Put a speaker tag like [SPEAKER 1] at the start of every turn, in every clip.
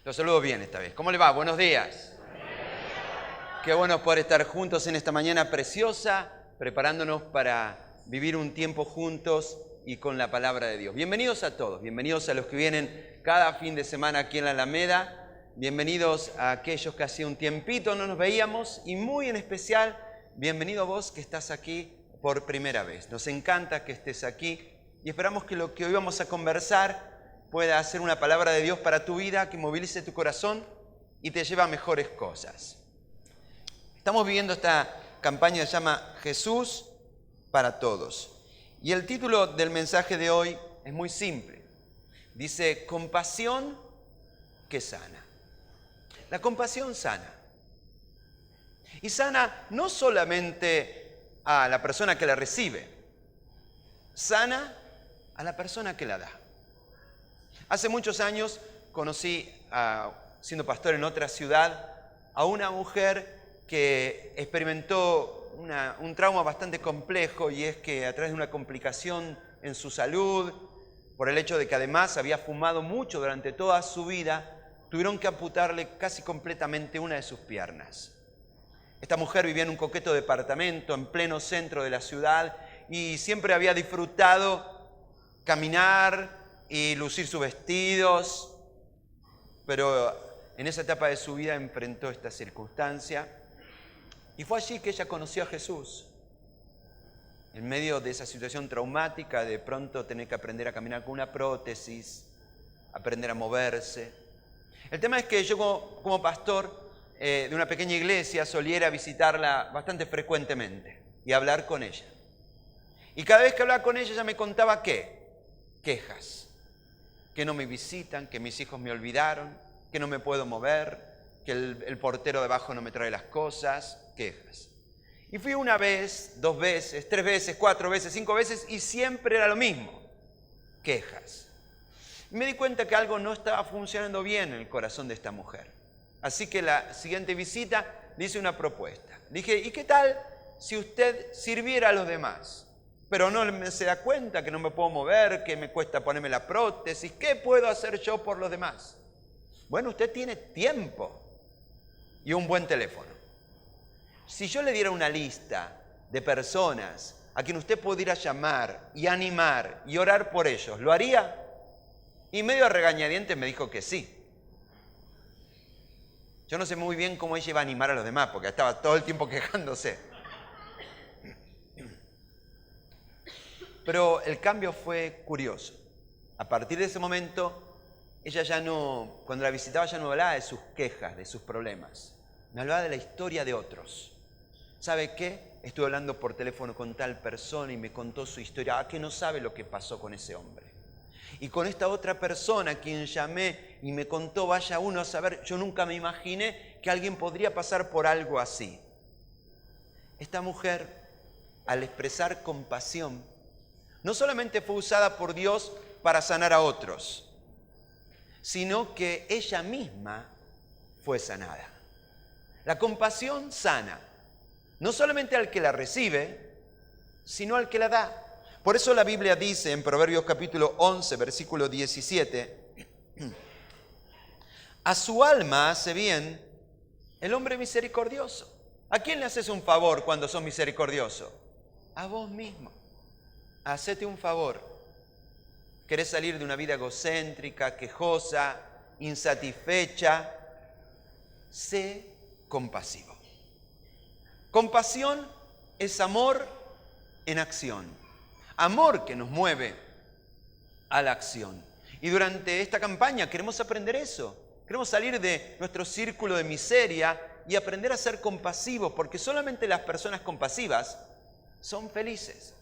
[SPEAKER 1] Los saludo bien esta vez. ¿Cómo le va? Buenos días. Qué bueno poder estar juntos en esta mañana preciosa, preparándonos para vivir un tiempo juntos y con la palabra de Dios. Bienvenidos a todos, bienvenidos a los que vienen cada fin de semana aquí en la Alameda, bienvenidos a aquellos que hacía un tiempito no nos veíamos y muy en especial, bienvenido a vos que estás aquí por primera vez. Nos encanta que estés aquí y esperamos que lo que hoy vamos a conversar pueda ser una palabra de Dios para tu vida, que movilice tu corazón y te lleve a mejores cosas. Estamos viviendo esta campaña que se llama Jesús para Todos. Y el título del mensaje de hoy es muy simple. Dice, compasión que sana. La compasión sana. Y sana no solamente a la persona que la recibe, sana a la persona que la da. Hace muchos años conocí, siendo pastor en otra ciudad, a una mujer que experimentó un trauma bastante complejo, y es que a través de una complicación en su salud, por el hecho de que además había fumado mucho durante toda su vida, tuvieron que amputarle casi completamente una de sus piernas. Esta mujer vivía en un coqueto departamento en pleno centro de la ciudad y siempre había disfrutado caminar y lucir sus vestidos, pero en esa etapa de su vida enfrentó esta circunstancia y fue allí que ella conoció a Jesús. En medio de esa situación traumática, de pronto tener que aprender a caminar con una prótesis, aprender a moverse. El tema es que yo como pastor de una pequeña iglesia solía visitarla bastante frecuentemente y hablar con ella. Y cada vez que hablaba con ella me contaba quejas. Que no me visitan, que mis hijos me olvidaron, que no me puedo mover, que el portero de abajo no me trae las cosas, quejas. Y fui una vez, 2 veces, 3 veces, 4 veces, 5 veces y siempre era lo mismo, quejas. Y me di cuenta que algo no estaba funcionando bien en el corazón de esta mujer. Así que la siguiente visita le hice una propuesta. Le dije, ¿y qué tal si usted sirviera a los demás? Pero no se da cuenta que no me puedo mover, que me cuesta ponerme la prótesis. ¿Qué puedo hacer yo por los demás? Bueno, usted tiene tiempo y un buen teléfono. Si yo le diera una lista de personas a quien usted pudiera llamar y animar y orar por ellos, ¿lo haría? Y medio a regañadientes me dijo que sí. Yo no sé muy bien cómo ella iba a animar a los demás, porque estaba todo el tiempo quejándose. Pero el cambio fue curioso. A partir de ese momento, ella cuando la visitaba ya no hablaba de sus quejas, de sus problemas. Me hablaba de la historia de otros. ¿Sabe qué? Estuve hablando por teléfono con tal persona y me contó su historia. Que no sabe lo que pasó con ese hombre. Y con esta otra persona a quien llamé y me contó, vaya uno a saber, yo nunca me imaginé que alguien podría pasar por algo así. Esta mujer, al expresar compasión, no solamente fue usada por Dios para sanar a otros, sino que ella misma fue sanada. La compasión sana, no solamente al que la recibe, sino al que la da. Por eso la Biblia dice en Proverbios capítulo 11, versículo 17, a su alma hace bien el hombre misericordioso. ¿A quién le haces un favor cuando sos misericordioso? A vos mismo. Hacete un favor. ¿Querés salir de una vida egocéntrica, quejosa, insatisfecha? Sé compasivo. Compasión es amor en acción. Amor que nos mueve a la acción. Y durante esta campaña queremos aprender eso. Queremos salir de nuestro círculo de miseria y aprender a ser compasivos, porque solamente las personas compasivas son felices.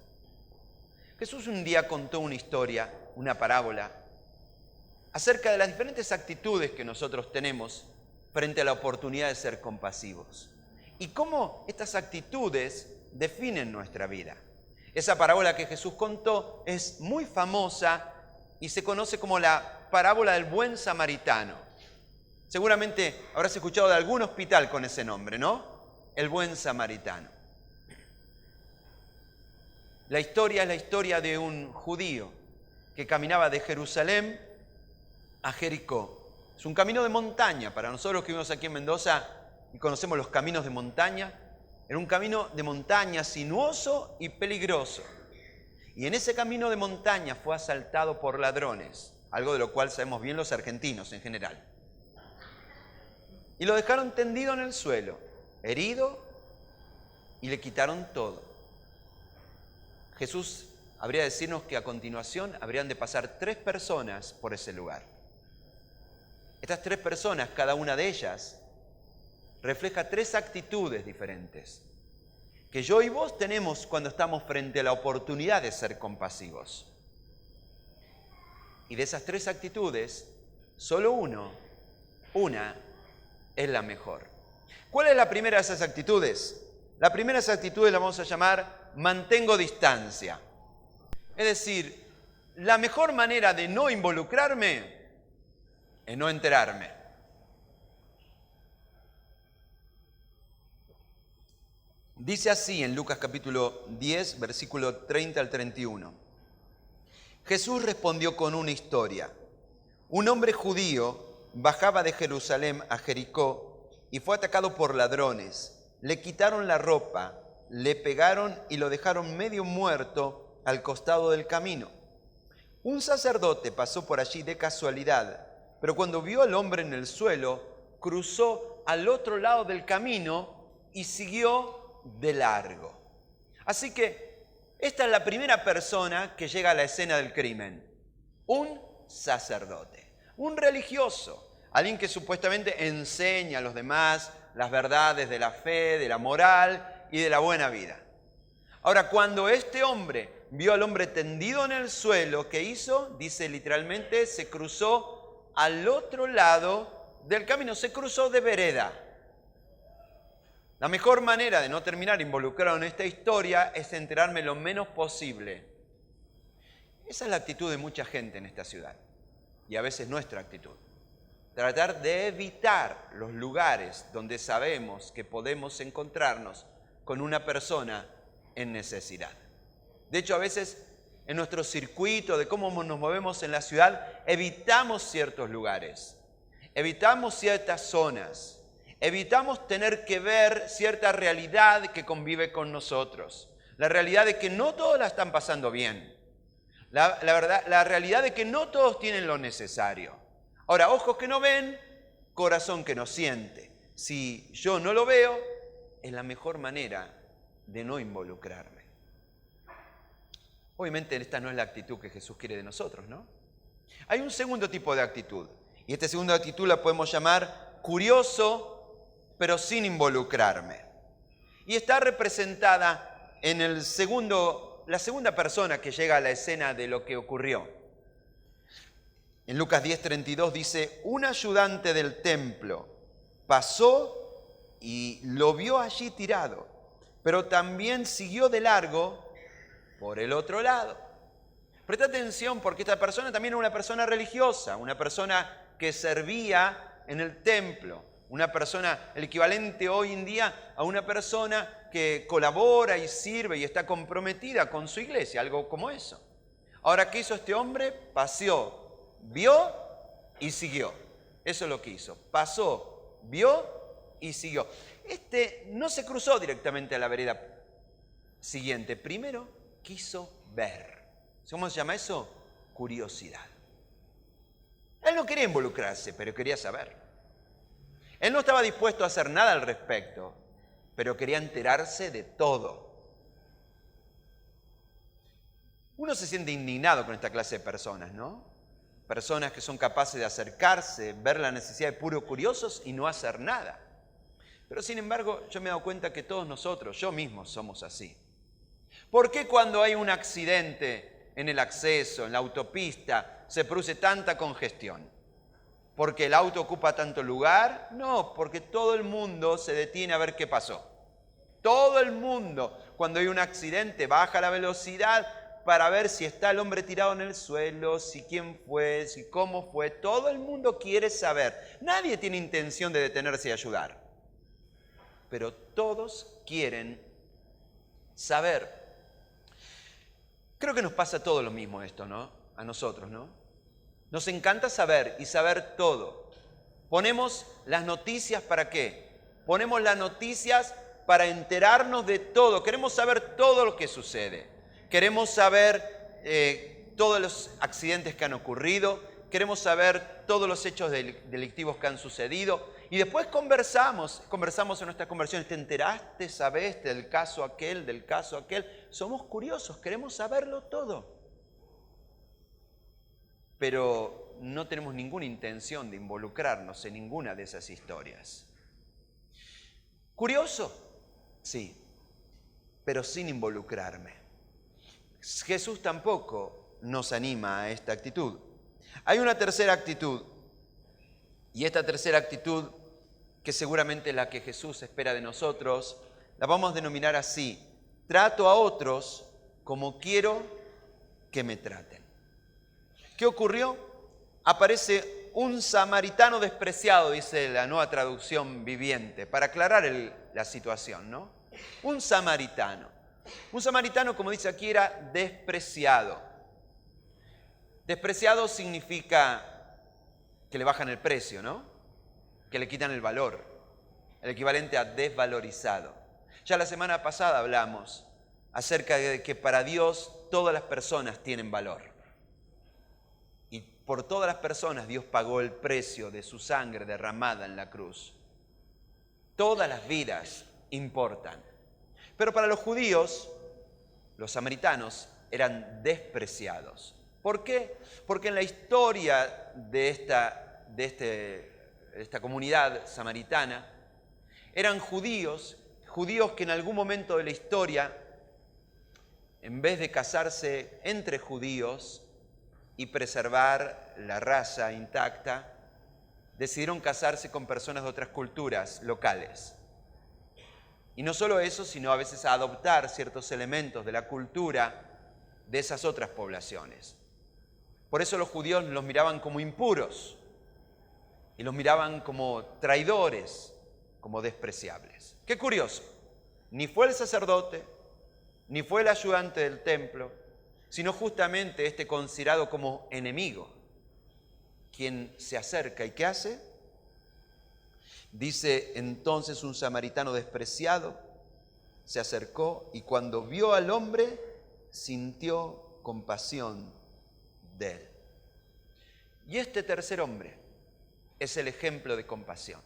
[SPEAKER 1] Jesús un día contó una historia, una parábola, acerca de las diferentes actitudes que nosotros tenemos frente a la oportunidad de ser compasivos y cómo estas actitudes definen nuestra vida. Esa parábola que Jesús contó es muy famosa y se conoce como la parábola del buen samaritano. Seguramente habrás escuchado de algún hospital con ese nombre, ¿no? El buen samaritano. La historia es la historia de un judío que caminaba de Jerusalén a Jericó. Es un camino de montaña. Para nosotros que vivimos aquí en Mendoza y conocemos los caminos de montaña, era un camino de montaña sinuoso y peligroso. Y en ese camino de montaña fue asaltado por ladrones, algo de lo cual sabemos bien los argentinos en general. Y lo dejaron tendido en el suelo, herido, y le quitaron todo. Jesús habría de decirnos que a continuación habrían de pasar 3 personas por ese lugar. Estas 3 personas, cada una de ellas, refleja 3 actitudes diferentes que yo y vos tenemos cuando estamos frente a la oportunidad de ser compasivos. Y de esas 3 actitudes, solo una es la mejor. ¿Cuál es la primera de esas actitudes? La primera de esas actitudes la vamos a llamar mantengo distancia. Es decir, la mejor manera de no involucrarme es no enterarme. Dice así en Lucas capítulo 10, versículo 30 al 31. Jesús respondió con una historia. Un hombre judío bajaba de Jerusalén a Jericó y fue atacado por ladrones. Le quitaron la ropa, le pegaron y lo dejaron medio muerto al costado del camino. Un sacerdote pasó por allí de casualidad, pero cuando vio al hombre en el suelo, cruzó al otro lado del camino y siguió de largo. Así que esta es la primera persona que llega a la escena del crimen. Un sacerdote, un religioso, alguien que supuestamente enseña a los demás las verdades de la fe, de la moral y de la buena vida. Ahora, cuando este hombre vio al hombre tendido en el suelo, ¿qué hizo? Dice literalmente, se cruzó al otro lado del camino, se cruzó de vereda. La mejor manera de no terminar involucrado en esta historia es enterarme lo menos posible. Esa es la actitud de mucha gente en esta ciudad y a veces nuestra actitud. Tratar de evitar los lugares donde sabemos que podemos encontrarnos con una persona en necesidad. De hecho, a veces en nuestro circuito de cómo nos movemos en la ciudad, evitamos ciertos lugares, evitamos ciertas zonas. Evitamos tener que ver cierta realidad que convive con nosotros. La realidad de que no todos la están pasando bien. La realidad de que no todos tienen lo necesario. Ahora, ojos que no ven, corazón que no siente. Si yo no lo veo, es la mejor manera de no involucrarme. Obviamente esta no es la actitud que Jesús quiere de nosotros, ¿no? Hay un segundo tipo de actitud. Y esta segunda actitud la podemos llamar curioso, pero sin involucrarme. Y está representada en la segunda persona que llega a la escena de lo que ocurrió. En Lucas 10:32 dice, un ayudante del templo pasó y lo vio allí tirado, pero también siguió de largo por el otro lado. Presta atención porque esta persona también era una persona religiosa, una persona que servía en el templo. Una persona, el equivalente hoy en día a una persona que colabora y sirve y está comprometida con su iglesia, algo como eso. Ahora, ¿qué hizo este hombre? Paseó, vio y siguió. Eso es lo que hizo. Pasó, vio y siguió. Este no se cruzó directamente a la vereda siguiente. Primero quiso ver. ¿Cómo se llama eso? Curiosidad. Él no quería involucrarse, pero quería saber. Él no estaba dispuesto a hacer nada al respecto, pero quería enterarse de todo. Uno se siente indignado con esta clase de personas, ¿no? Personas que son capaces de acercarse, ver la necesidad de puros curiosos y no hacer nada. Pero sin embargo, yo me he dado cuenta que todos nosotros, yo mismo, somos así. ¿Por qué cuando hay un accidente en el acceso, en la autopista, se produce tanta congestión? ¿Porque el auto ocupa tanto lugar? No, porque todo el mundo se detiene a ver qué pasó. Todo el mundo, cuando hay un accidente, baja la velocidad para ver si está el hombre tirado en el suelo, si quién fue, si cómo fue. Todo el mundo quiere saber. Nadie tiene intención de detenerse y ayudar. Pero todos quieren saber. Creo que nos pasa todo lo mismo esto, ¿no? A nosotros, ¿no? Nos encanta saber y saber todo. Ponemos las noticias ¿para qué? Ponemos las noticias para enterarnos de todo. Queremos saber todo lo que sucede. Queremos saber todos los accidentes que han ocurrido. Queremos saber todos los hechos delictivos que han sucedido. Y después conversamos en nuestras conversaciones. ¿Te enteraste, sabés del caso aquel, del caso aquel? Somos curiosos, queremos saberlo todo. Pero no tenemos ninguna intención de involucrarnos en ninguna de esas historias. ¿Curioso? Sí, pero sin involucrarme. Jesús tampoco nos anima a esta actitud. Hay una tercera actitud, y esta tercera actitud, que seguramente es la que Jesús espera de nosotros, la vamos a denominar así: trato a otros como quiero que me traten. ¿Qué ocurrió? Aparece un samaritano despreciado, dice la Nueva Traducción Viviente, para aclarar la situación, ¿no? Un samaritano. Un samaritano, como dice aquí, era despreciado. Despreciado significa que le bajan el precio, ¿no? Que le quitan el valor, el equivalente a desvalorizado. Ya la semana pasada hablamos acerca de que para Dios todas las personas tienen valor. Y por todas las personas Dios pagó el precio de su sangre derramada en la cruz. Todas las vidas importan. Pero para los judíos, los samaritanos eran despreciados. ¿Por qué? Porque en la historia de esta comunidad samaritana, eran judíos que en algún momento de la historia, en vez de casarse entre judíos y preservar la raza intacta, decidieron casarse con personas de otras culturas locales. Y no solo eso, sino a veces adoptar ciertos elementos de la cultura de esas otras poblaciones. Por eso los judíos los miraban como impuros y los miraban como traidores, como despreciables. Qué curioso, ni fue el sacerdote, ni fue el ayudante del templo, sino justamente este considerado como enemigo, quien se acerca y ¿qué hace? Dice entonces un samaritano despreciado se acercó y cuando vio al hombre sintió compasión de él. Y este tercer hombre es el ejemplo de compasión.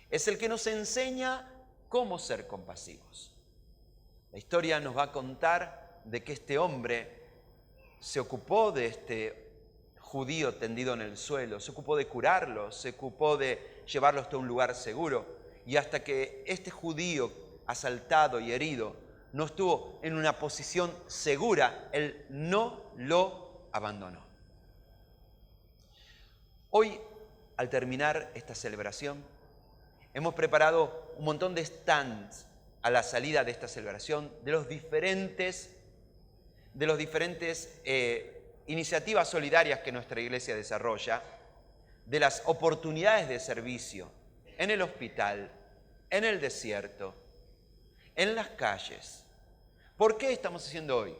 [SPEAKER 1] Es el que nos enseña cómo ser compasivos. La historia nos va a contar de que este hombre se ocupó de este judío tendido en el suelo, se ocupó de curarlo, se ocupó de llevarlo hasta un lugar seguro, y hasta que este judío asaltado y herido no estuvo en una posición segura, él no lo abandonó. Hoy, al terminar esta celebración, hemos preparado un montón de stands a la salida de esta celebración de los diferentes iniciativas solidarias que nuestra iglesia desarrolla, de las oportunidades de servicio en el hospital, en el desierto, en las calles. ¿Por qué estamos haciendo hoy?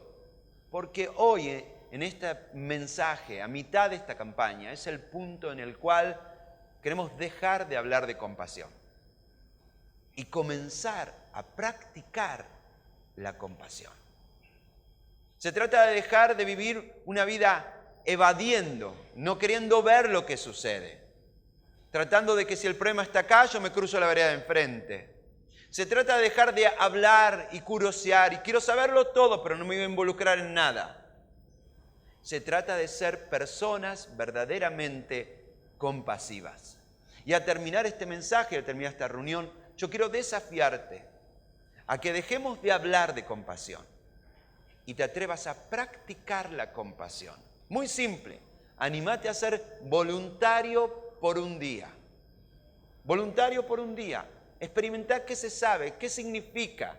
[SPEAKER 1] Porque hoy, en este mensaje, a mitad de esta campaña, es el punto en el cual queremos dejar de hablar de compasión y comenzar a practicar la compasión. Se trata de dejar de vivir una vida evadiendo, no queriendo ver lo que sucede, tratando de que si el problema está acá, yo me cruzo la vereda de enfrente. Se trata de dejar de hablar y curiosear, y quiero saberlo todo, pero no me voy a involucrar en nada. Se trata de ser personas verdaderamente compasivas. Y al terminar este mensaje, al terminar esta reunión, yo quiero desafiarte a que dejemos de hablar de compasión y te atrevas a practicar la compasión. Muy simple, anímate a ser voluntario por un día. Voluntario por un día. Experimentar qué se sabe, qué significa.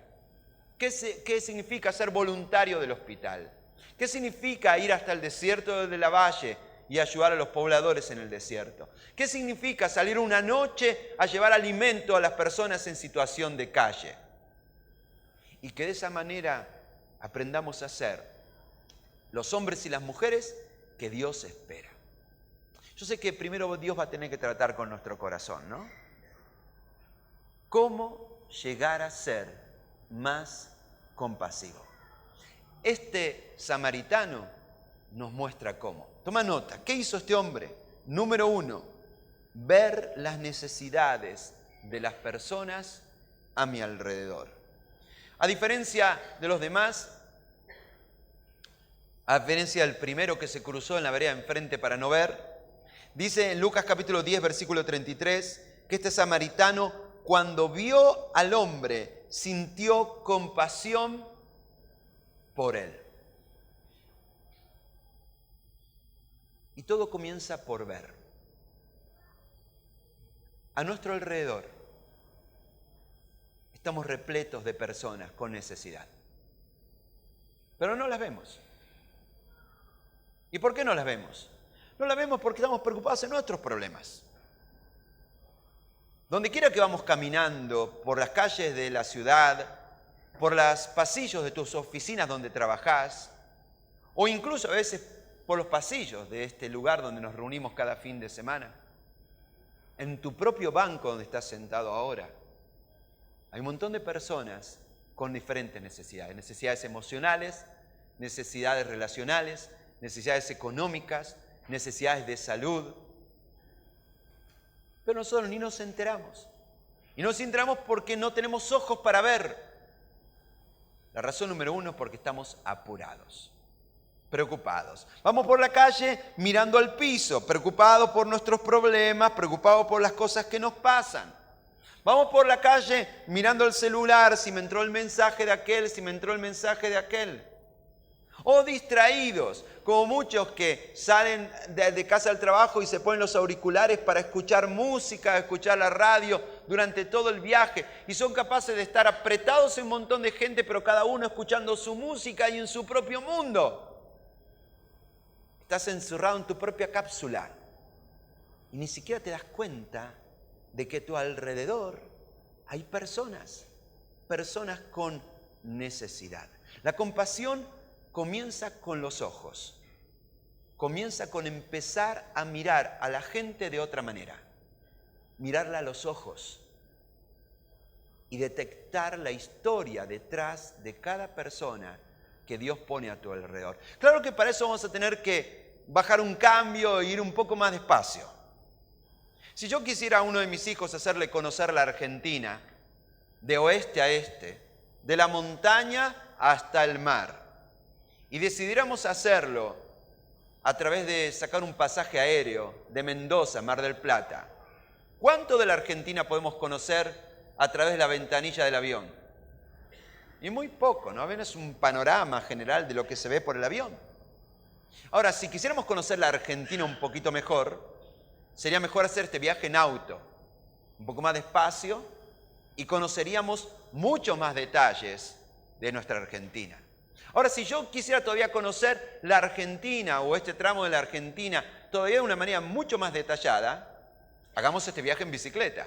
[SPEAKER 1] ¿Qué significa ser voluntario del hospital? ¿Qué significa ir hasta el desierto de la Valle y ayudar a los pobladores en el desierto? ¿Qué significa salir una noche a llevar alimento a las personas en situación de calle? Y que de esa manera aprendamos a ser los hombres y las mujeres que Dios espera. Yo sé que primero Dios va a tener que tratar con nuestro corazón, ¿no? ¿Cómo llegar a ser más compasivo? Este samaritano nos muestra cómo. Toma nota, ¿qué hizo este hombre? Número 1, ver las necesidades de las personas a mi alrededor. A diferencia de los demás, a diferencia del primero que se cruzó en la vereda enfrente para no ver, dice en Lucas capítulo 10, versículo 33, que este samaritano, cuando vio al hombre, sintió compasión por él. Y todo comienza por ver. A nuestro alrededor estamos repletos de personas con necesidad, pero no las vemos. ¿Y por qué no las vemos? No las vemos porque estamos preocupados en nuestros problemas. Donde quiera que vamos caminando, por las calles de la ciudad, por los pasillos de tus oficinas donde trabajás, o incluso a veces por los pasillos de este lugar donde nos reunimos cada fin de semana, en tu propio banco donde estás sentado ahora, hay un montón de personas con diferentes necesidades. Necesidades emocionales, necesidades relacionales, necesidades económicas, necesidades de salud. Pero nosotros ni nos enteramos. Y no nos enteramos porque no tenemos ojos para ver. La razón número 1 es porque estamos apurados, preocupados. Vamos por la calle mirando al piso, preocupados por nuestros problemas, preocupados por las cosas que nos pasan. Vamos por la calle mirando el celular, si me entró el mensaje de aquel, si me entró el mensaje de aquel. O distraídos, como muchos que salen de casa al trabajo y se ponen los auriculares para escuchar música, escuchar la radio durante todo el viaje. Y son capaces de estar apretados en un montón de gente, pero cada uno escuchando su música y en su propio mundo. Estás encerrado en tu propia cápsula y ni siquiera te das cuenta de que a tu alrededor hay personas con necesidad. La compasión comienza con los ojos, comienza con empezar a mirar a la gente de otra manera, mirarla a los ojos y detectar la historia detrás de cada persona que Dios pone a tu alrededor. Claro que para eso vamos a tener que bajar un cambio e ir un poco más despacio. Si yo quisiera a uno de mis hijos hacerle conocer la Argentina, de oeste a este, de la montaña hasta el mar, y decidiéramos hacerlo a través de sacar un pasaje aéreo de Mendoza a Mar del Plata, ¿cuánto de la Argentina podemos conocer a través de la ventanilla del avión? Y muy poco, ¿no? Es un panorama general de lo que se ve por el avión. Ahora, si quisiéramos conocer la Argentina un poquito mejor, sería mejor hacer este viaje en auto, un poco más despacio, y conoceríamos muchos más detalles de nuestra Argentina. Ahora, si yo quisiera todavía conocer la Argentina o este tramo de la Argentina todavía de una manera mucho más detallada, hagamos este viaje en bicicleta.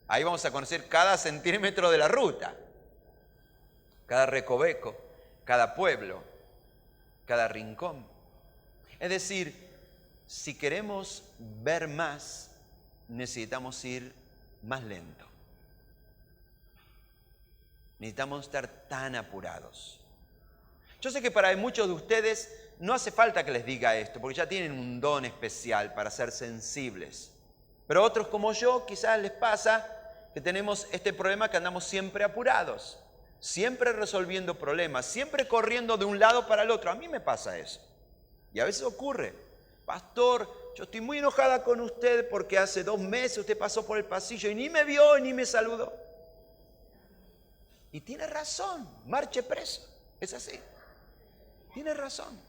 [SPEAKER 1] Ahí vamos a conocer cada centímetro de la ruta, cada recoveco, cada pueblo, cada rincón. Es decir, si queremos ver más, necesitamos ir más lento. Necesitamos estar tan apurados. Yo sé que para muchos de ustedes no hace falta que les diga esto, porque ya tienen un don especial para ser sensibles. Pero a otros como yo quizás les pasa que tenemos este problema que andamos siempre apurados, siempre resolviendo problemas, siempre corriendo de un lado para el otro. A mí me pasa eso. Y a veces ocurre. Pastor, yo estoy muy enojada con usted porque hace 2 meses usted pasó por el pasillo y ni me vio ni me saludó. Y tiene razón, marche preso, es así. Tiene razón.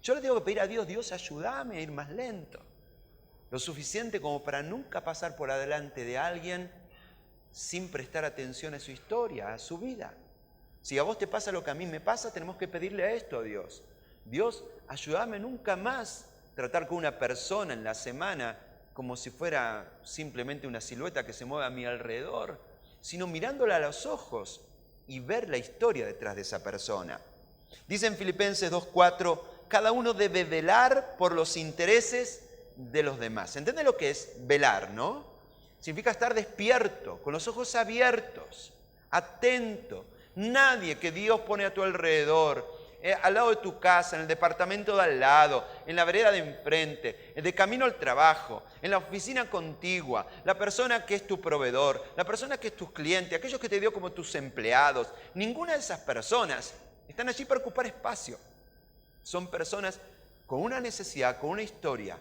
[SPEAKER 1] Yo le tengo que pedir a Dios, Dios, ayúdame a ir más lento. Lo suficiente como para nunca pasar por adelante de alguien sin prestar atención a su historia, a su vida. Si a vos te pasa lo que a mí me pasa, tenemos que pedirle a esto a Dios. Dios, ayúdame nunca más tratar con una persona en la semana como si fuera simplemente una silueta que se mueve a mi alrededor, sino mirándola a los ojos y ver la historia detrás de esa persona. Dice en Filipenses 2:4, cada uno debe velar por los intereses de los demás. ¿Entendés lo que es velar, no? Significa estar despierto, con los ojos abiertos, atento. Nadie que Dios pone a tu alrededor, al lado de tu casa, en el departamento de al lado, en la vereda de enfrente, de camino al trabajo, en la oficina contigua, la persona que es tu proveedor, la persona que es tu cliente, aquellos que te dio como tus empleados. Ninguna de esas personas están allí para ocupar espacio. Son personas con una necesidad, con una historia,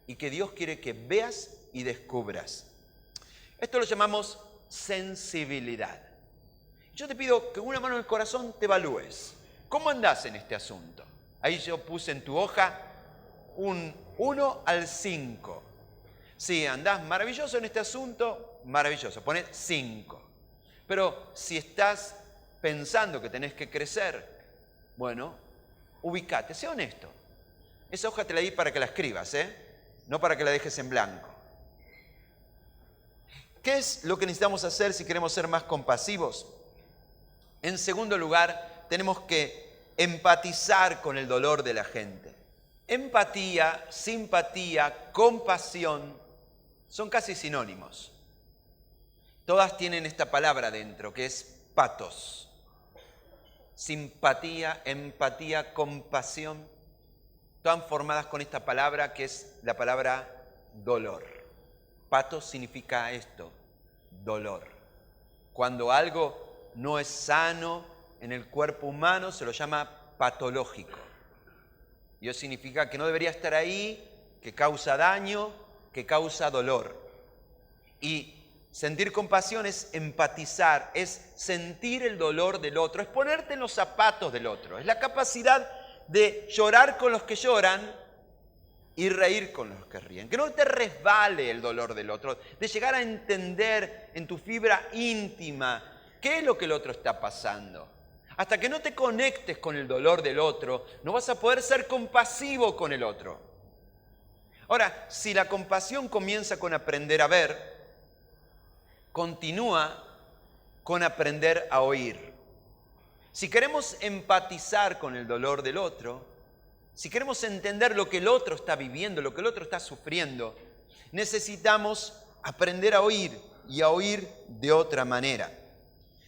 [SPEAKER 1] y que Dios quiere que veas y descubras. Esto lo llamamos sensibilidad. Yo te pido que con una mano en el corazón te evalúes. ¿Cómo andás en este asunto? Ahí yo puse en tu hoja un 1 al 5. Si andás maravilloso en este asunto, maravilloso, poné 5. Pero si estás pensando que tenés que crecer, bueno, ubicate, sé honesto. Esa hoja te la di para que la escribas, no para que la dejes en blanco. ¿Qué es lo que necesitamos hacer si queremos ser más compasivos? En segundo lugar, tenemos que empatizar con el dolor de la gente. Empatía, simpatía, compasión son casi sinónimos. Todas tienen esta palabra dentro, que es patos. Simpatía, empatía, compasión, todas formadas con esta palabra que es la palabra dolor. Patos significa esto, dolor. Cuando algo no es sano en el cuerpo humano, se lo llama patológico. Y eso significa que no debería estar ahí, que causa daño, que causa dolor. Y sentir compasión es empatizar, es sentir el dolor del otro, es ponerte en los zapatos del otro. Es la capacidad de llorar con los que lloran y reír con los que ríen. Que no te resbale el dolor del otro, de llegar a entender en tu fibra íntima qué es lo que el otro está pasando. Hasta que no te conectes con el dolor del otro, no vas a poder ser compasivo con el otro. Ahora, si la compasión comienza con aprender a ver, continúa con aprender a oír. Si queremos empatizar con el dolor del otro, si queremos entender lo que el otro está viviendo, lo que el otro está sufriendo, necesitamos aprender a oír y a oír de otra manera.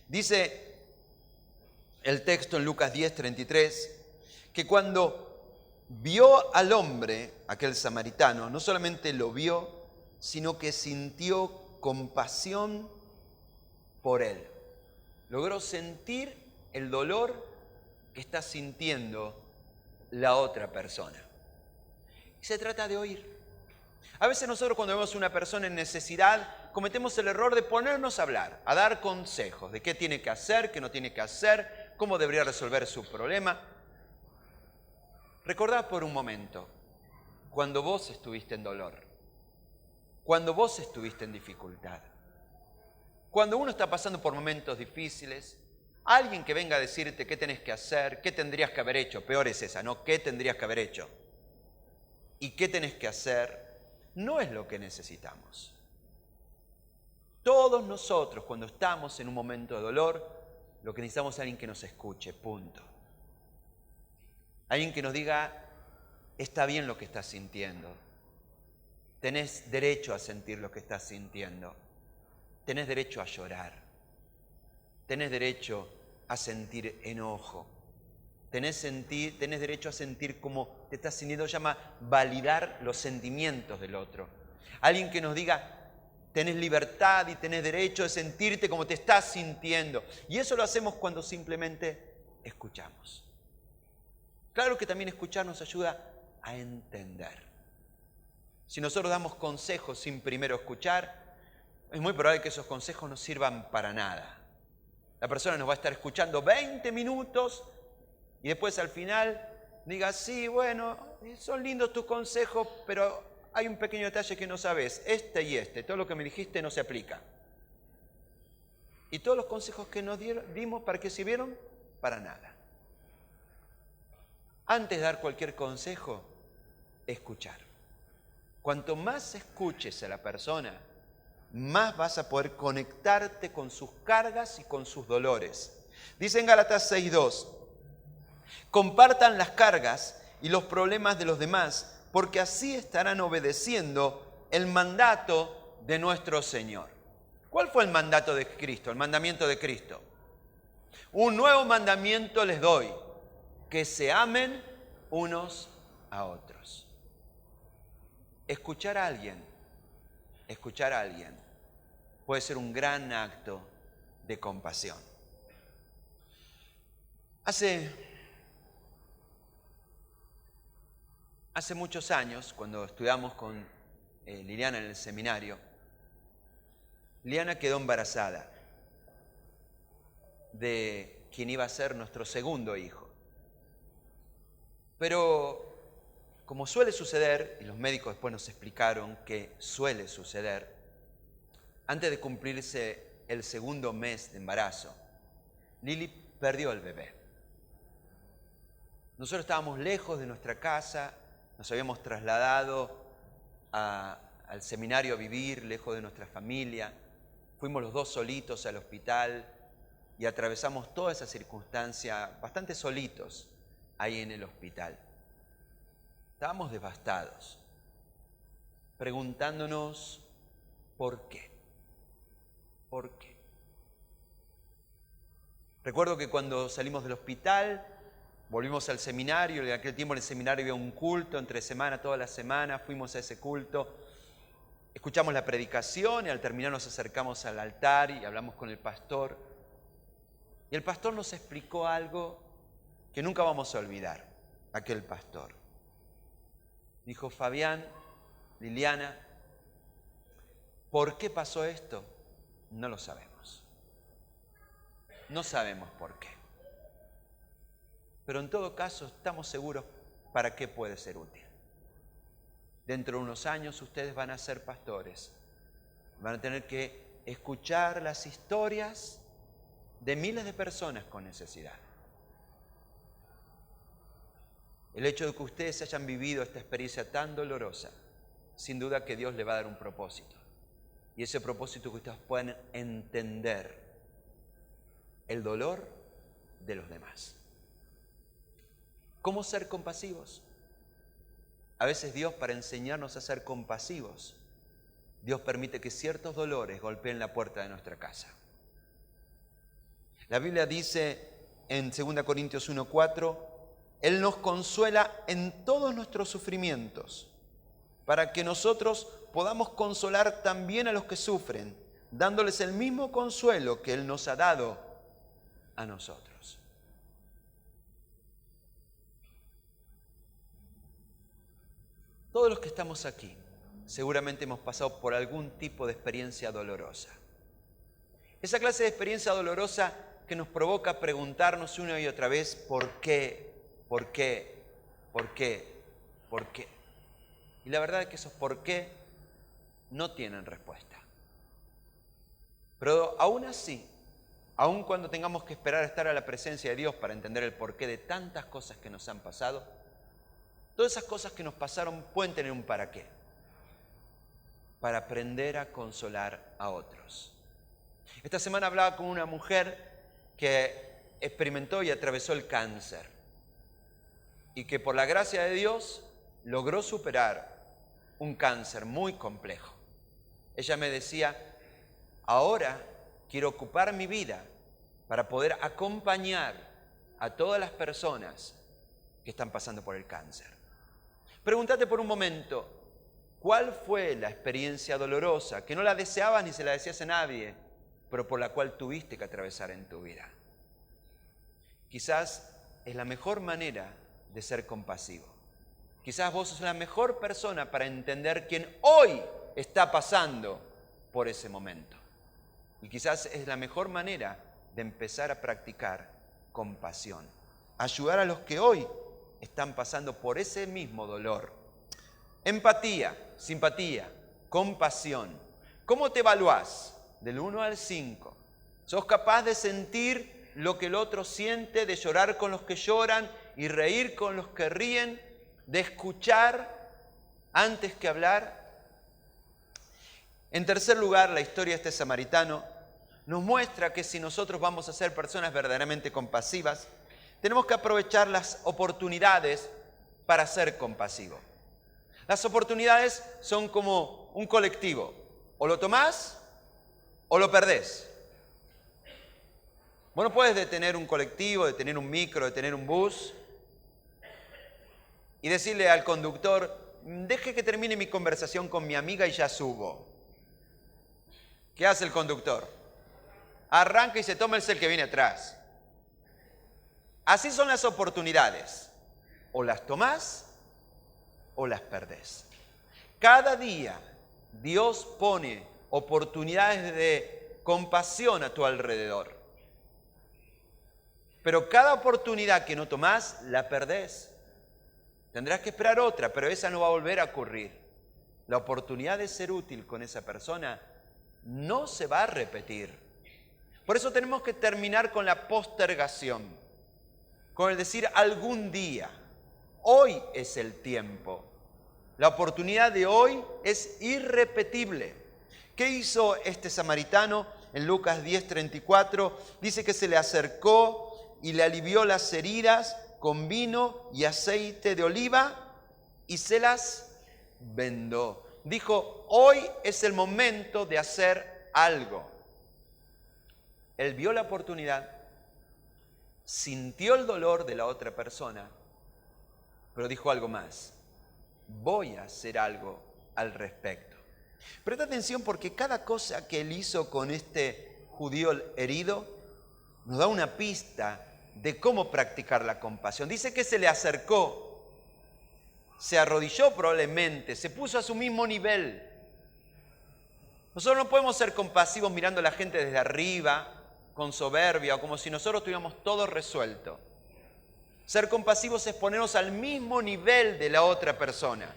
[SPEAKER 1] Dice el texto en Lucas 10:33 que cuando vio al hombre, aquel samaritano, no solamente lo vio, sino que sintió compasión por él. Logró sentir el dolor que está sintiendo la otra persona. Y se trata de oír. A veces nosotros cuando vemos a una persona en necesidad, cometemos el error de ponernos a hablar, a dar consejos de qué tiene que hacer, qué no tiene que hacer, cómo debería resolver su problema. Recordad por un momento, cuando vos estuviste en dolor, cuando vos estuviste en dificultad, cuando uno está pasando por momentos difíciles, alguien que venga a decirte qué tenés que hacer, qué tendrías que haber hecho, peor es esa, ¿no? ¿Qué tendrías que haber hecho? ¿Y qué tenés que hacer? No es lo que necesitamos. Todos nosotros, cuando estamos en un momento de dolor, lo que necesitamos es alguien que nos escuche, punto. Alguien que nos diga, está bien lo que estás sintiendo. Tenés derecho a sentir lo que estás sintiendo. Tenés derecho a llorar. Tenés derecho a sentir enojo. Tenés derecho a sentir cómo te estás sintiendo. Llama validar los sentimientos del otro. Alguien que nos diga, tenés libertad y tenés derecho de sentirte como te estás sintiendo. Y eso lo hacemos cuando simplemente escuchamos. Claro que también escuchar nos ayuda a entender. Si nosotros damos consejos sin primero escuchar, es muy probable que esos consejos no sirvan para nada. La persona nos va a estar escuchando 20 minutos y después al final diga, sí, bueno, son lindos tus consejos, pero hay un pequeño detalle que no sabes, este y este, todo lo que me dijiste no se aplica. Y todos los consejos que nos dimos, ¿para qué sirvieron? Para nada. Antes de dar cualquier consejo, escuchar. Cuanto más escuches a la persona, más vas a poder conectarte con sus cargas y con sus dolores. Dice en Gálatas 6:2, compartan las cargas y los problemas de los demás porque así estarán obedeciendo el mandato de nuestro Señor. ¿Cuál fue el mandato de Cristo, el mandamiento de Cristo? Un nuevo mandamiento les doy, que se amen unos a otros. Escuchar a alguien puede ser un gran acto de compasión. Hace muchos años, cuando estudiamos con Liliana en el seminario, Liliana quedó embarazada de quien iba a ser nuestro segundo hijo. Pero, como suele suceder, y los médicos después nos explicaron que suele suceder, antes de cumplirse el segundo mes de embarazo, Lili perdió el bebé. Nosotros estábamos lejos de nuestra casa, nos habíamos trasladado al seminario a vivir, lejos de nuestra familia. Fuimos los dos solitos al hospital y atravesamos toda esa circunstancia bastante solitos ahí en el hospital. Estábamos devastados, preguntándonos ¿por qué? ¿Por qué? Recuerdo que cuando salimos del hospital, volvimos al seminario, en aquel tiempo en el seminario había un culto entre semana, toda la semana, fuimos a ese culto, escuchamos la predicación y al terminar nos acercamos al altar y hablamos con el pastor. Y el pastor nos explicó algo que nunca vamos a olvidar, aquel pastor. Dijo: Fabián, Liliana, ¿por qué pasó esto? No lo sabemos. No sabemos por qué. Pero en todo caso estamos seguros para qué puede ser útil. Dentro de unos años ustedes van a ser pastores. Van a tener que escuchar las historias de miles de personas con necesidad. El hecho de que ustedes hayan vivido esta experiencia tan dolorosa, sin duda que Dios le va a dar un propósito. Y ese propósito que ustedes puedan entender el dolor de los demás. ¿Cómo ser compasivos? A veces Dios, para enseñarnos a ser compasivos, Dios permite que ciertos dolores golpeen la puerta de nuestra casa. La Biblia dice en 2 Corintios 1:4, Él nos consuela en todos nuestros sufrimientos, para que nosotros podamos consolar también a los que sufren, dándoles el mismo consuelo que Él nos ha dado a nosotros. Todos los que estamos aquí seguramente hemos pasado por algún tipo de experiencia dolorosa. Esa clase de experiencia dolorosa que nos provoca preguntarnos una y otra vez ¿por qué? ¿Por qué? ¿Por qué? ¿Por qué? Y la verdad es que esos por qué no tienen respuesta. Pero aún así, aun cuando tengamos que esperar a estar a la presencia de Dios para entender el porqué de tantas cosas que nos han pasado, todas esas cosas que nos pasaron pueden tener un para qué. Para aprender a consolar a otros. Esta semana hablaba con una mujer que experimentó y atravesó el cáncer y que por la gracia de Dios logró superar un cáncer muy complejo. Ella me decía: ahora quiero ocupar mi vida para poder acompañar a todas las personas que están pasando por el cáncer. Pregúntate por un momento, ¿cuál fue la experiencia dolorosa que no la deseabas ni se la deseas a nadie, pero por la cual tuviste que atravesar en tu vida? Quizás es la mejor manera de ser compasivo. Quizás vos sos la mejor persona para entender quién hoy está pasando por ese momento. Y quizás es la mejor manera de empezar a practicar compasión. Ayudar a los que hoy están pasando por ese mismo dolor. Empatía, simpatía, compasión. ¿Cómo te evaluás? Del 1 al 5. ¿Sos capaz de sentir lo que el otro siente, de llorar con los que lloran y reír con los que ríen, de escuchar antes que hablar? En tercer lugar, la historia de este samaritano nos muestra que si nosotros vamos a ser personas verdaderamente compasivas, tenemos que aprovechar las oportunidades para ser compasivos. Las oportunidades son como un colectivo. O lo tomás o lo perdés. Vos no puedes detener un colectivo, detener un micro, detener un bus y decirle al conductor, deje que termine mi conversación con mi amiga y ya subo. ¿Qué hace el conductor? Arranca y se toma el que viene atrás. Así son las oportunidades. O las tomás o las perdés. Cada día Dios pone oportunidades de compasión a tu alrededor. Pero cada oportunidad que no tomás, la perdés. Tendrás que esperar otra, pero esa no va a volver a ocurrir. La oportunidad de ser útil con esa persona no se va a repetir. Por eso tenemos que terminar con la postergación, con el decir algún día. Hoy es el tiempo. La oportunidad de hoy es irrepetible. ¿Qué hizo este samaritano? En Lucas 10:34 dice que se le acercó y le alivió las heridas con vino y aceite de oliva y se las vendó. Dijo, hoy es el momento de hacer algo. Él vio la oportunidad, sintió el dolor de la otra persona, pero dijo algo más. Voy a hacer algo al respecto. Presta atención porque cada cosa que él hizo con este judío herido nos da una pista de cómo practicar la compasión. Dice que se le acercó, se arrodilló probablemente, se puso a su mismo nivel. Nosotros no podemos ser compasivos mirando a la gente desde arriba, con soberbia o como si nosotros tuviéramos todo resuelto. Ser compasivos es ponernos al mismo nivel de la otra persona.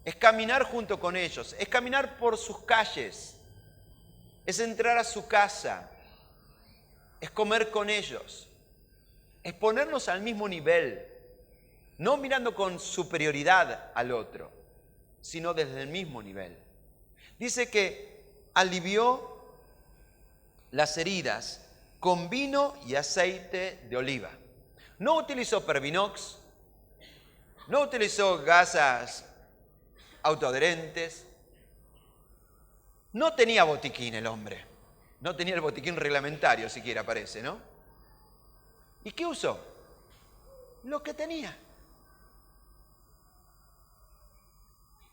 [SPEAKER 1] Es caminar junto con ellos, es caminar por sus calles, es entrar a su casa, es comer con ellos, es ponernos al mismo nivel, no mirando con superioridad al otro, sino desde el mismo nivel. Dice que alivió las heridas con vino y aceite de oliva. No utilizó Pervinox, no utilizó gasas autoadherentes, no tenía botiquín el hombre, no tenía el botiquín reglamentario siquiera parece, ¿no? ¿Y qué usó? Lo que tenía.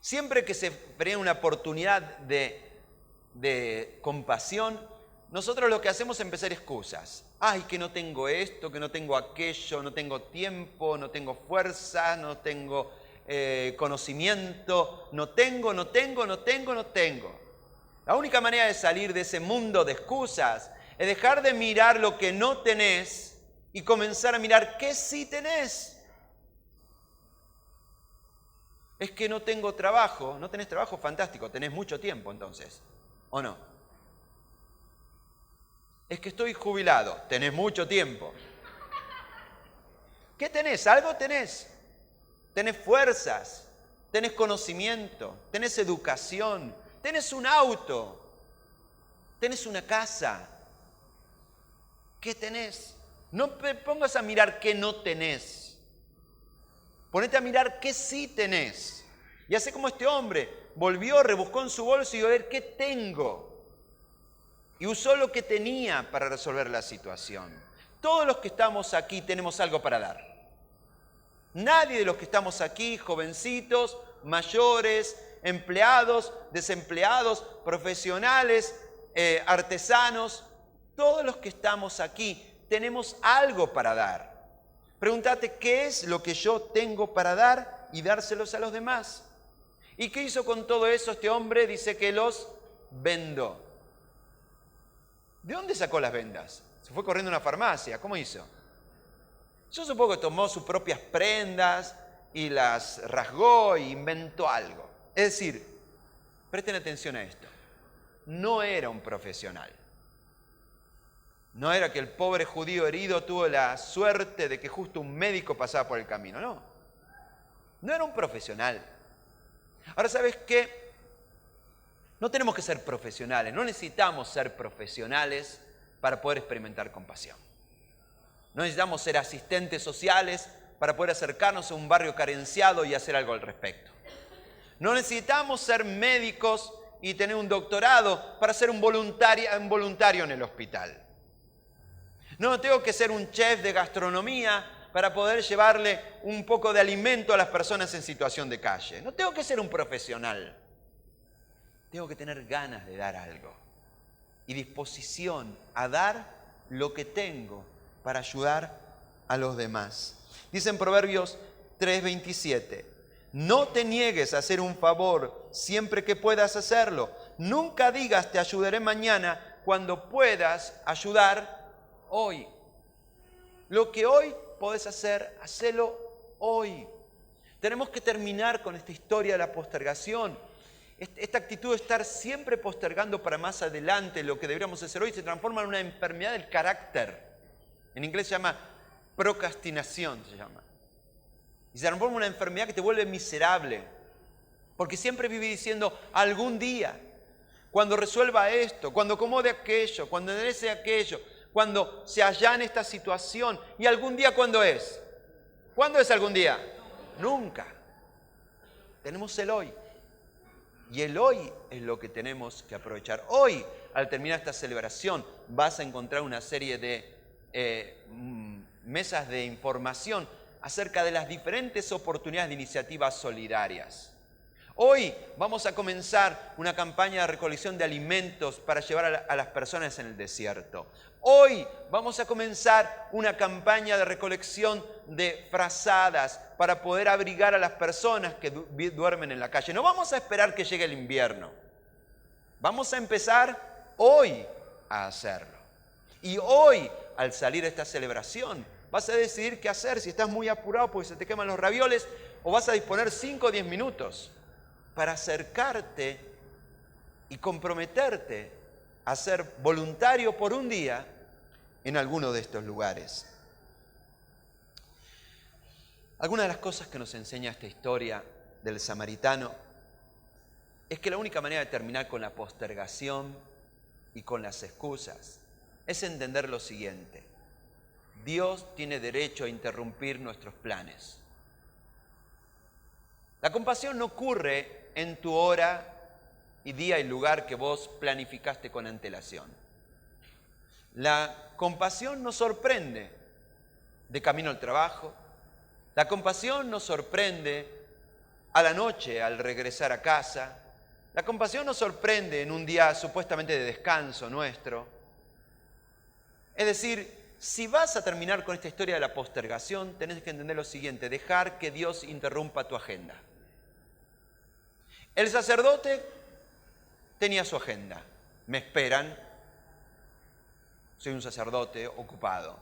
[SPEAKER 1] Siempre que se crea una oportunidad de compasión, nosotros lo que hacemos es empezar excusas. Ay, que no tengo esto, que no tengo aquello, no tengo tiempo, no tengo fuerza, no tengo conocimiento, no tengo. La única manera de salir de ese mundo de excusas es dejar de mirar lo que no tenés y comenzar a mirar qué sí tenés. Es que no tengo trabajo. ¿No tenés trabajo? Fantástico, tenés mucho tiempo entonces, ¿o no? Es que estoy jubilado, tenés mucho tiempo. ¿Qué tenés? Algo tenés. Tenés fuerzas, tenés conocimiento, tenés educación, tenés un auto, tenés una casa. ¿Qué tenés? No te pongas a mirar qué no tenés. Ponete a mirar qué sí tenés. Y hace como este hombre, volvió, rebuscó en su bolso y a ver qué tengo. Y usó lo que tenía para resolver la situación. Todos los que estamos aquí tenemos algo para dar. Nadie de los que estamos aquí, jovencitos, mayores, empleados, desempleados, profesionales, artesanos, todos los que estamos aquí tenemos algo para dar. Pregúntate qué es lo que yo tengo para dar y dárselos a los demás. ¿Y qué hizo con todo eso este hombre? Dice que los vendó. ¿De dónde sacó las vendas? Se fue corriendo a una farmacia. ¿Cómo hizo? Yo supongo que tomó sus propias prendas y las rasgó e inventó algo. Es decir, presten atención a esto. No era un profesional. No era que el pobre judío herido tuvo la suerte de que justo un médico pasaba por el camino. No. No era un profesional. Ahora, ¿sabes qué? No tenemos que ser profesionales. No necesitamos ser profesionales para poder experimentar compasión. No necesitamos ser asistentes sociales para poder acercarnos a un barrio carenciado y hacer algo al respecto. No necesitamos ser médicos y tener un doctorado para ser un voluntario en el hospital. No tengo que ser un chef de gastronomía para poder llevarle un poco de alimento a las personas en situación de calle. No tengo que ser un profesional. Tengo que tener ganas de dar algo y disposición a dar lo que tengo para ayudar a los demás. Dice en Proverbios 3:27, no te niegues a hacer un favor siempre que puedas hacerlo. Nunca digas te ayudaré mañana cuando puedas ayudar hoy. Lo que hoy podés hacer, hacelo hoy. Tenemos que terminar con esta historia de la postergación. Esta actitud de estar siempre postergando para más adelante lo que deberíamos hacer hoy se transforma en una enfermedad del carácter. En inglés se llama procrastinación, se llama. Y se transforma en una enfermedad que te vuelve miserable. Porque siempre viví diciendo, algún día, cuando resuelva esto, cuando acomode aquello, cuando enderece aquello, cuando se allane esta situación. ¿Y algún día cuándo es? ¿Cuándo es algún día? Nunca. Tenemos el hoy. Y el hoy es lo que tenemos que aprovechar. Hoy, al terminar esta celebración, vas a encontrar una serie de mesas de información acerca de las diferentes oportunidades de iniciativas solidarias. Hoy vamos a comenzar una campaña de recolección de alimentos para llevar a las personas en el desierto. Hoy vamos a comenzar una campaña de recolección de frazadas para poder abrigar a las personas que duermen en la calle. No vamos a esperar que llegue el invierno. Vamos a empezar hoy a hacerlo. Y hoy, al salir de esta celebración, vas a decidir qué hacer. Si estás muy apurado porque se te queman los ravioles, o vas a disponer 5 o 10 minutos para acercarte y comprometerte a ser voluntario por un día en alguno de estos lugares. Algunas de las cosas que nos enseña esta historia del samaritano es que la única manera de terminar con la postergación y con las excusas es entender lo siguiente: Dios tiene derecho a interrumpir nuestros planes. La compasión no ocurre en tu hora y día y lugar que vos planificaste con antelación. La compasión nos sorprende de camino al trabajo. La compasión nos sorprende a la noche al regresar a casa. La compasión nos sorprende en un día supuestamente de descanso nuestro. Es decir, si vas a terminar con esta historia de la postergación, tenés que entender lo siguiente: dejar que Dios interrumpa tu agenda. El sacerdote tenía su agenda. Me esperan. Soy un sacerdote ocupado.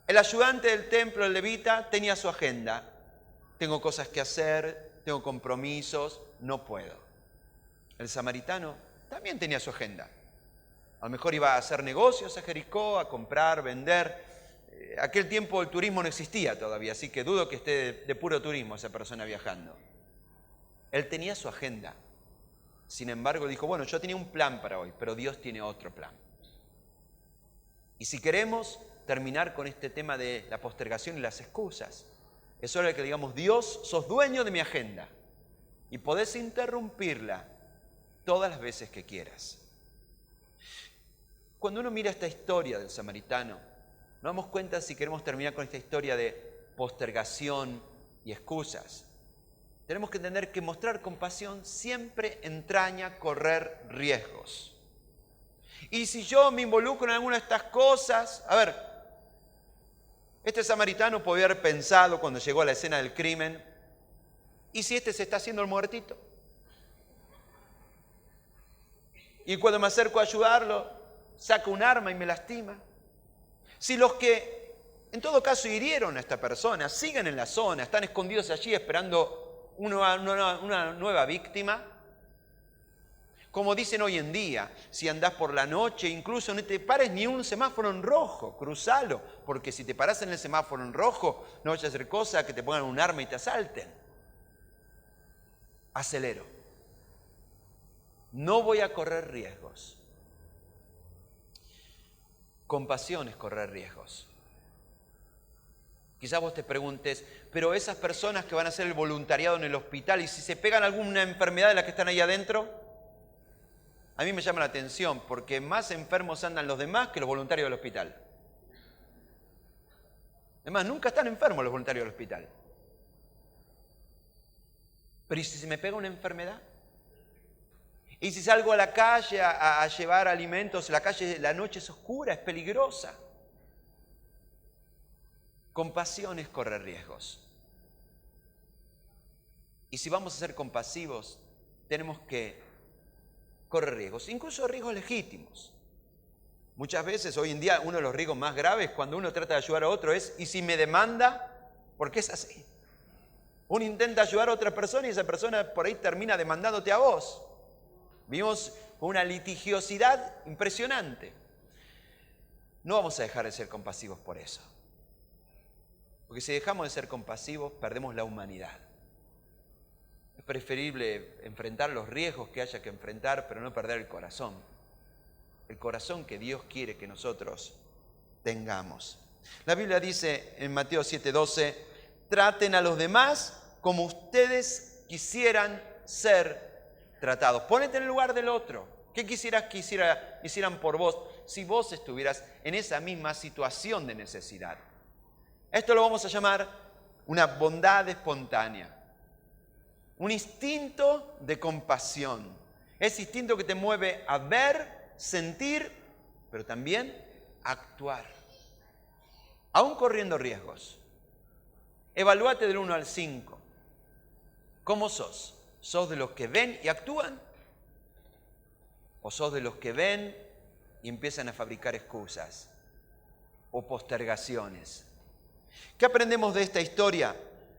[SPEAKER 1] El ayudante del templo, el levita, tenía su agenda. Tengo cosas que hacer, tengo compromisos, no puedo. El samaritano también tenía su agenda. A lo mejor iba a hacer negocios a Jericó, a comprar, vender. Aquel tiempo el turismo no existía todavía, así que dudo que esté de puro turismo esa persona viajando. Él tenía su agenda. Sin embargo, dijo, bueno, yo tenía un plan para hoy, pero Dios tiene otro plan. Y si queremos terminar con este tema de la postergación y las excusas, es hora de que digamos, Dios, sos dueño de mi agenda y podés interrumpirla todas las veces que quieras. Cuando uno mira esta historia del samaritano, nos damos cuenta, si queremos terminar con esta historia de postergación y excusas, tenemos que entender que mostrar compasión siempre entraña correr riesgos. Y si yo me involucro en alguna de estas cosas, a ver, este samaritano podía haber pensado cuando llegó a la escena del crimen, ¿y si este se está haciendo el muertito? Y cuando me acerco a ayudarlo, saca un arma y me lastima. Si los que en todo caso hirieron a esta persona siguen en la zona, están escondidos allí esperando una nueva víctima, como dicen hoy en día, si andás por la noche, incluso no te pares ni un semáforo en rojo, cruzalo, porque si te parás en el semáforo en rojo, no vayas a hacer cosa que te pongan un arma y te asalten. Acelero. No voy a correr riesgos. Compasión es correr riesgos. Quizás vos te preguntes, pero esas personas que van a hacer el voluntariado en el hospital, ¿y si se pegan alguna enfermedad de las que están ahí adentro? A mí me llama la atención, porque más enfermos andan los demás que los voluntarios del hospital. Además, nunca están enfermos los voluntarios del hospital. Pero ¿y si se me pega una enfermedad? ¿Y si salgo a la calle a llevar alimentos? La calle, la noche es oscura, es peligrosa. Compasión es correr riesgos. Y si vamos a ser compasivos, tenemos que correr riesgos, incluso riesgos legítimos. Muchas veces, hoy en día, uno de los riesgos más graves cuando uno trata de ayudar a otro es, ¿y si me demanda? Porque es así. Uno intenta ayudar a otra persona y esa persona por ahí termina demandándote a vos. Vivimos con una litigiosidad impresionante. No vamos a dejar de ser compasivos por eso. Porque si dejamos de ser compasivos, perdemos la humanidad. Es preferible enfrentar los riesgos que haya que enfrentar, pero no perder el corazón. El corazón que Dios quiere que nosotros tengamos. La Biblia dice en Mateo 7:12, traten a los demás como ustedes quisieran ser tratados. Ponete en el lugar del otro. ¿Qué quisieras que hicieran por vos si vos estuvieras en esa misma situación de necesidad? Esto lo vamos a llamar una bondad espontánea. Un instinto de compasión. Ese instinto que te mueve a ver, sentir, pero también a actuar. Aún corriendo riesgos. Evalúate del 1 al 5. ¿Cómo sos? ¿Sos de los que ven y actúan? ¿O sos de los que ven y empiezan a fabricar excusas o postergaciones? ¿Qué aprendemos de esta historia?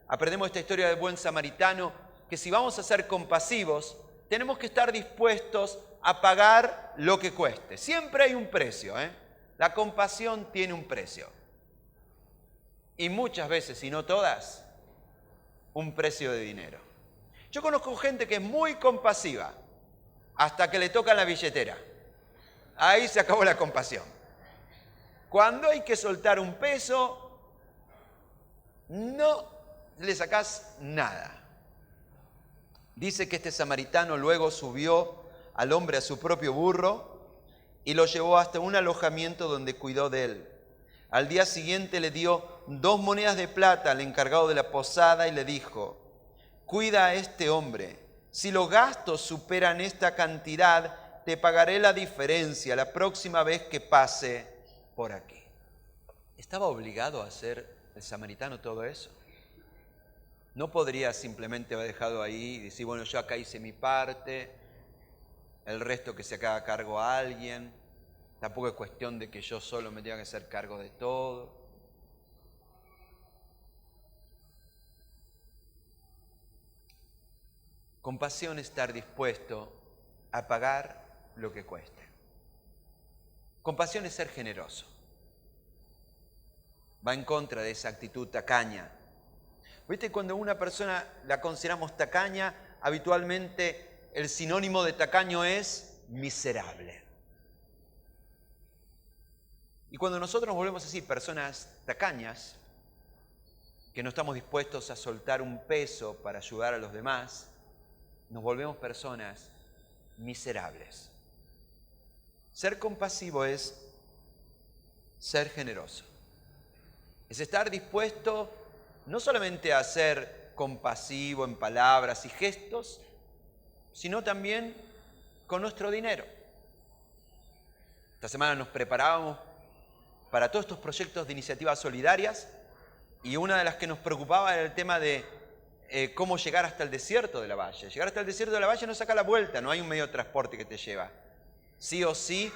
[SPEAKER 1] Aprendemos de esta historia del buen samaritano, que si vamos a ser compasivos, tenemos que estar dispuestos a pagar lo que cueste. Siempre hay un precio, ¿eh? La compasión tiene un precio. Y muchas veces, si no todas, un precio de dinero. Yo conozco gente que es muy compasiva hasta que le tocan la billetera. Ahí se acabó la compasión. Cuando hay que soltar un peso, no le sacás nada. Dice que este samaritano luego subió al hombre a su propio burro y lo llevó hasta un alojamiento donde cuidó de él. Al día siguiente le dio 2 monedas de plata al encargado de la posada y le dijo, cuida a este hombre. Si los gastos superan esta cantidad, te pagaré la diferencia la próxima vez que pase por aquí. ¿Estaba obligado a hacer el samaritano todo eso? No podría simplemente haber dejado ahí y decir, bueno, yo acá hice mi parte, el resto que se haga cargo a alguien. Tampoco es cuestión de que yo solo me tenga que hacer cargo de todo. Compasión es estar dispuesto a pagar lo que cueste. Compasión es ser generoso. Va en contra de esa actitud tacaña. ¿Viste? Cuando una persona la consideramos tacaña, habitualmente el sinónimo de tacaño es miserable. Y cuando nosotros nos volvemos así, personas tacañas, que no estamos dispuestos a soltar un peso para ayudar a los demás, nos volvemos personas miserables. Ser compasivo es ser generoso. Es estar dispuesto no solamente a ser compasivo en palabras y gestos, sino también con nuestro dinero. Esta semana nos preparábamos para todos estos proyectos de iniciativas solidarias y una de las que nos preocupaba era el tema de cómo llegar hasta el desierto de la Valle. Llegar hasta el desierto de la Valle no saca la vuelta, no hay un medio de transporte que te lleva. Sí o sí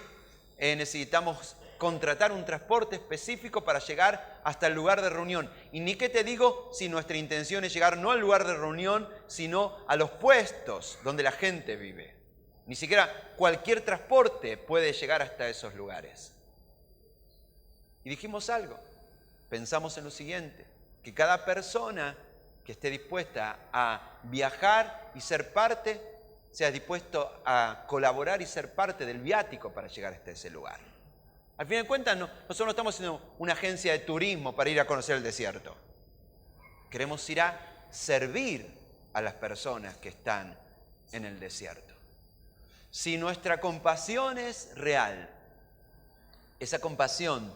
[SPEAKER 1] necesitamos contratar un transporte específico para llegar hasta el lugar de reunión. Y ni qué te digo si nuestra intención es llegar no al lugar de reunión, sino a los puestos donde la gente vive. Ni siquiera cualquier transporte puede llegar hasta esos lugares. Y dijimos algo, pensamos en lo siguiente, que cada persona que esté dispuesta a viajar y ser parte, sea dispuesto a colaborar y ser parte del viático para llegar hasta ese lugar. Al fin de cuentas, nosotros no estamos siendo una agencia de turismo para ir a conocer el desierto. Queremos ir a servir a las personas que están en el desierto. Si nuestra compasión es real, esa compasión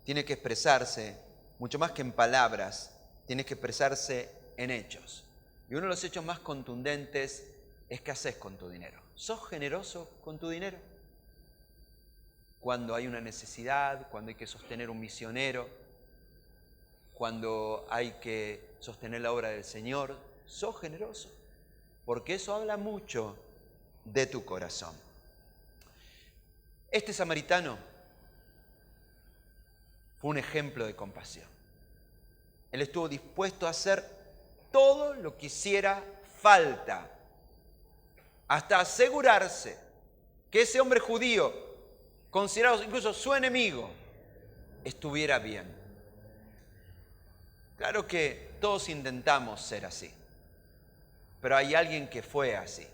[SPEAKER 1] tiene que expresarse, mucho más que en palabras, tiene que expresarse en hechos. Y uno de los hechos más contundentes es qué haces con tu dinero. ¿Sos generoso con tu dinero? Cuando hay una necesidad, cuando hay que sostener un misionero, cuando hay que sostener la obra del Señor, ¿sos generoso? Porque eso habla mucho de tu corazón. Este samaritano fue un ejemplo de compasión. Él estuvo dispuesto a hacer todo lo que hiciera falta, hasta asegurarse que ese hombre judío, considerado incluso su enemigo, estuviera bien. Claro que todos intentamos ser así, pero hay alguien que fue así.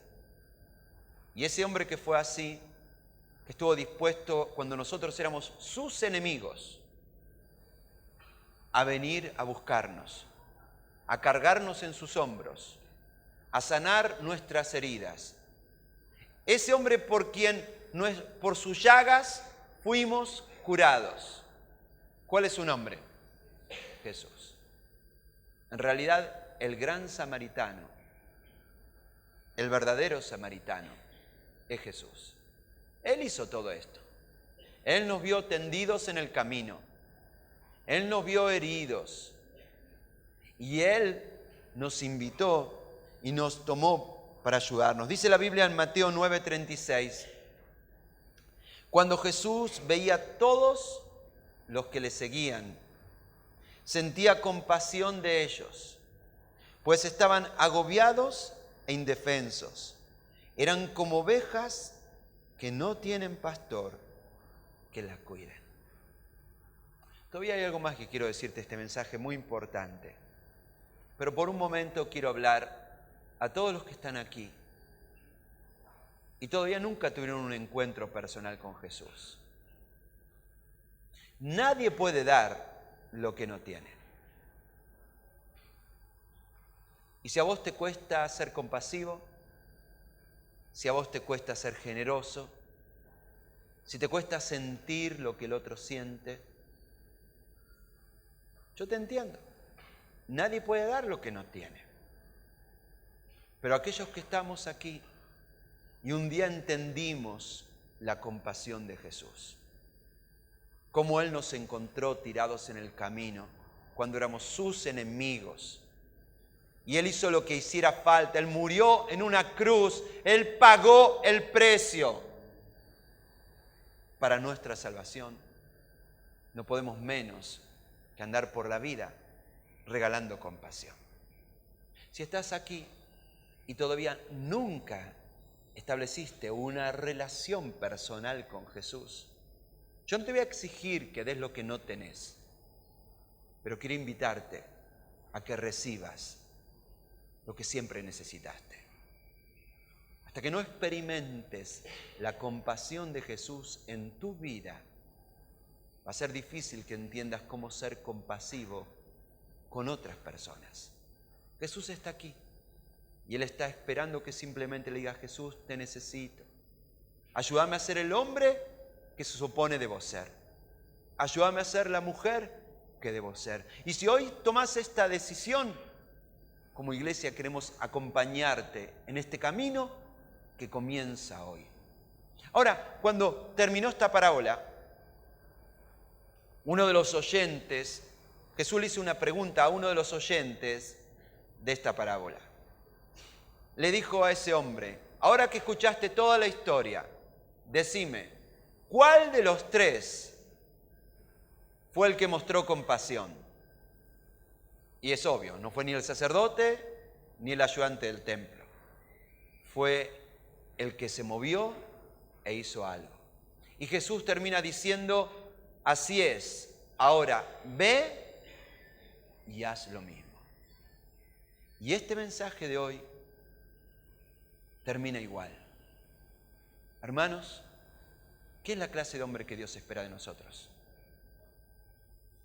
[SPEAKER 1] Y ese hombre que fue así, que estuvo dispuesto cuando nosotros éramos sus enemigos, a venir a buscarnos, a cargarnos en sus hombros, a sanar nuestras heridas. Ese hombre por sus llagas fuimos curados. ¿Cuál es su nombre? Jesús. En realidad, el gran samaritano, el verdadero samaritano, es Jesús. Él hizo todo esto. Él nos vio tendidos en el camino. Él nos vio heridos. Y Él nos invitó y nos tomó para ayudarnos. Dice la Biblia en Mateo 9:36, cuando Jesús veía a todos los que le seguían, sentía compasión de ellos, pues estaban agobiados e indefensos. Eran como ovejas que no tienen pastor que las cuiden. Todavía hay algo más que quiero decirte, este mensaje muy importante. Pero por un momento quiero hablar a todos los que están aquí y todavía nunca tuvieron un encuentro personal con Jesús. Nadie puede dar lo que no tiene. Y si a vos te cuesta ser compasivo, si a vos te cuesta ser generoso, si te cuesta sentir lo que el otro siente, yo te entiendo. Nadie puede dar lo que no tiene. Pero aquellos que estamos aquí y un día entendimos la compasión de Jesús, cómo Él nos encontró tirados en el camino cuando éramos sus enemigos, y Él hizo lo que hiciera falta. Él murió en una cruz. Él pagó el precio para nuestra salvación. No podemos menos que andar por la vida regalando compasión. Si estás aquí y todavía nunca estableciste una relación personal con Jesús, yo no te voy a exigir que des lo que no tenés, pero quiero invitarte a que recibas lo que siempre necesitaste. Hasta que no experimentes la compasión de Jesús en tu vida, va a ser difícil que entiendas cómo ser compasivo con otras personas. Jesús está aquí y Él está esperando que simplemente le digas: Jesús, te necesito. Ayúdame a ser el hombre que se supone debo ser. Ayúdame a ser la mujer que debo ser. Y si hoy tomás esta decisión, como iglesia queremos acompañarte en este camino que comienza hoy. Ahora, cuando terminó esta parábola, uno de los oyentes, Jesús le hizo una pregunta a uno de los oyentes de esta parábola. Le dijo a ese hombre: ahora que escuchaste toda la historia, decime, ¿cuál de los tres fue el que mostró compasión? Y es obvio, no fue ni el sacerdote ni el ayudante del templo. Fue el que se movió e hizo algo. Y Jesús termina diciendo: así es, ahora ve y haz lo mismo. Y este mensaje de hoy termina igual. Hermanos, ¿Qué es la clase de hombre que Dios espera de nosotros?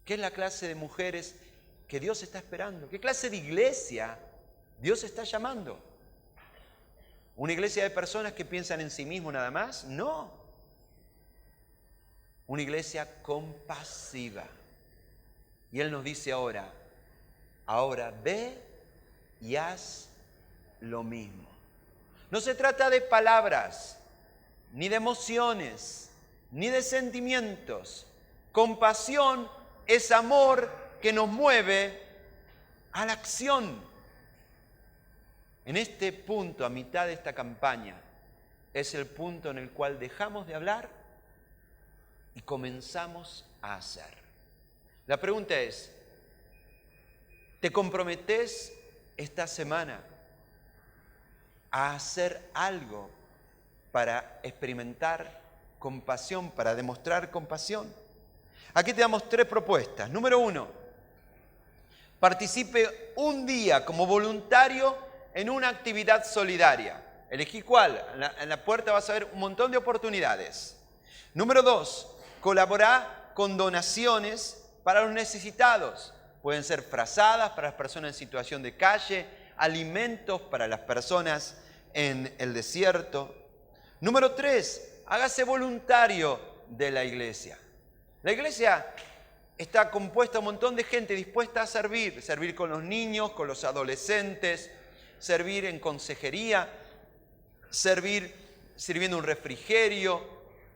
[SPEAKER 1] ¿Qué es la clase de mujeres que Dios está esperando? ¿Qué clase de iglesia Dios está llamando? ¿Una iglesia de personas que piensan en sí mismos nada más? No. Una iglesia compasiva. Y Él nos dice ahora ve y haz lo mismo. No se trata de palabras, ni de emociones, ni de sentimientos. Compasión es amor que nos mueve a la acción. En este punto, a mitad de esta campaña, es el punto en el cual dejamos de hablar y comenzamos a hacer. La pregunta es, ¿te comprometes esta semana a hacer algo para experimentar compasión, para demostrar compasión? Aquí te damos 3 propuestas. Número 1, participe un día como voluntario en una actividad solidaria. Elegí cuál. En la puerta vas a ver un montón de oportunidades. Número 2, colabora con donaciones para los necesitados. Pueden ser frazadas para las personas en situación de calle, alimentos para las personas en el desierto. Número 3, hágase voluntario de la iglesia. La iglesia está compuesta de un montón de gente dispuesta a servir con los niños, con los adolescentes, servir en consejería, sirviendo un refrigerio.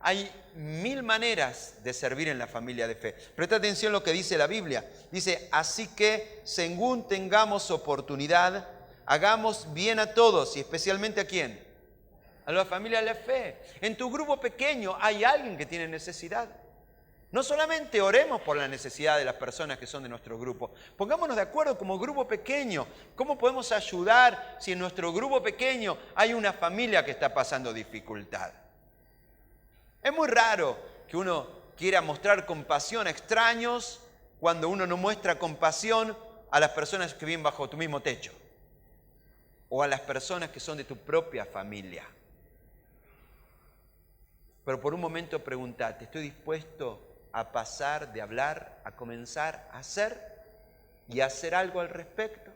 [SPEAKER 1] Hay 1000 maneras de servir en la familia de fe. Presta atención a lo que dice la Biblia. Dice, así que según tengamos oportunidad, hagamos bien a todos y especialmente ¿a quién? A la familia de la fe. En tu grupo pequeño hay alguien que tiene necesidad. No solamente oremos por la necesidad de las personas que son de nuestro grupo, pongámonos de acuerdo como grupo pequeño. ¿Cómo podemos ayudar si en nuestro grupo pequeño hay una familia que está pasando dificultad? Es muy raro que uno quiera mostrar compasión a extraños cuando uno no muestra compasión a las personas que viven bajo tu mismo techo o a las personas que son de tu propia familia. Pero por un momento pregúntate, ¿estoy dispuesto a pasar de hablar a comenzar a hacer y a hacer algo al respecto?